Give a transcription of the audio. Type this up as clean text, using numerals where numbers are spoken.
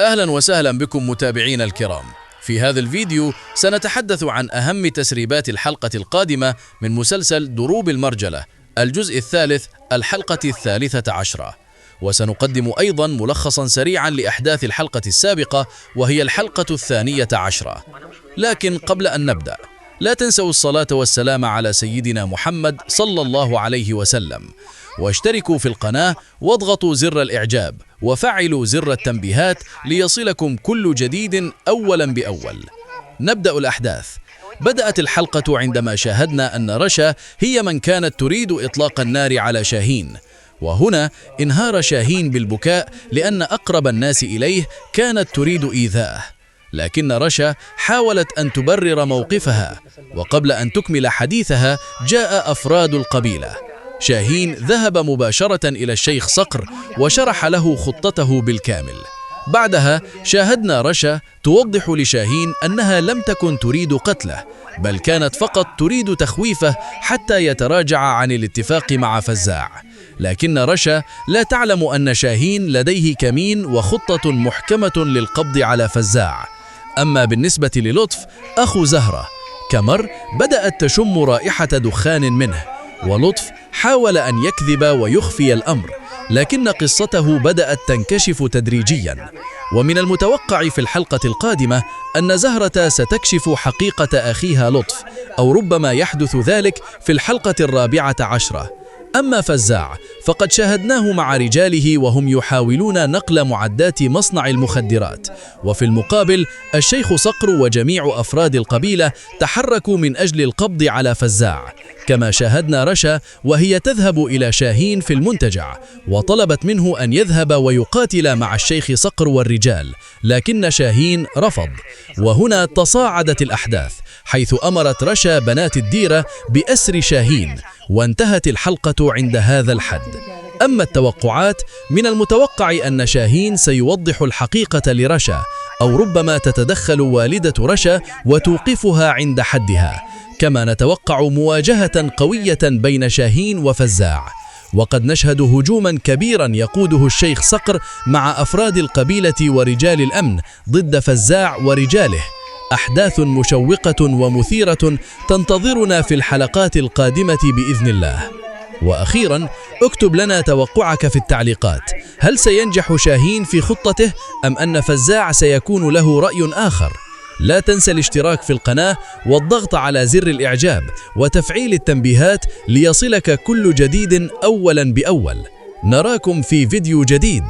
أهلا وسهلا بكم متابعينا الكرام. في هذا الفيديو سنتحدث عن أهم تسريبات الحلقة القادمة من مسلسل دروب المرجلة الجزء الثالث الحلقة 13، وسنقدم أيضا ملخصا سريعا لأحداث الحلقة السابقة وهي الحلقة 12. لكن قبل أن نبدأ لا تنسوا الصلاة والسلام على سيدنا محمد صلى الله عليه وسلم، واشتركوا في القناة واضغطوا زر الإعجاب وفعلوا زر التنبيهات ليصلكم كل جديد أولا بأول. نبدأ الأحداث. بدأت الحلقة عندما شاهدنا أن رشا هي من كانت تريد إطلاق النار على شاهين، وهنا انهار شاهين بالبكاء لأن أقرب الناس إليه كانت تريد إيذاءه، لكن رشا حاولت أن تبرر موقفها، وقبل أن تكمل حديثها جاء أفراد القبيلة. شاهين ذهب مباشرة إلى الشيخ صقر وشرح له خطته بالكامل. بعدها شاهدنا رشا توضح لشاهين أنها لم تكن تريد قتله، بل كانت فقط تريد تخويفه حتى يتراجع عن الاتفاق مع فزاع. لكن رشا لا تعلم أن شاهين لديه كمين وخطة محكمة للقبض على فزاع. أما بالنسبة للطف أخو زهرة، كمر بدأت تشم رائحة دخان منه، ولطف حاول أن يكذب ويخفي الأمر، لكن قصته بدأت تنكشف تدريجيا. ومن المتوقع في الحلقة القادمة أن زهرة ستكشف حقيقة أخيها لطف، أو ربما يحدث ذلك في الحلقة 14. أما فزاع فقد شاهدناه مع رجاله وهم يحاولون نقل معدات مصنع المخدرات، وفي المقابل الشيخ صقر وجميع أفراد القبيلة تحركوا من أجل القبض على فزاع. كما شاهدنا رشا وهي تذهب إلى شاهين في المنتجع وطلبت منه أن يذهب ويقاتل مع الشيخ صقر والرجال، لكن شاهين رفض. وهنا تصاعدت الأحداث حيث أمرت رشا بنات الديرة بأسر شاهين، وانتهت الحلقة عند هذا الحد. أما التوقعات، من المتوقع أن شاهين سيوضح الحقيقة لرشا، أو ربما تتدخل والدة رشا وتوقفها عند حدها. كما نتوقع مواجهة قوية بين شاهين وفزاع، وقد نشهد هجوما كبيرا يقوده الشيخ صقر مع أفراد القبيلة ورجال الأمن ضد فزاع ورجاله. أحداث مشوقة ومثيرة تنتظرنا في الحلقات القادمة بإذن الله. وأخيرا اكتب لنا توقعك في التعليقات، هل سينجح شاهين في خطته أم أن فزاع سيكون له رأي آخر؟ لا تنسى الاشتراك في القناة والضغط على زر الإعجاب وتفعيل التنبيهات ليصلك كل جديد أولا بأول. نراكم في فيديو جديد.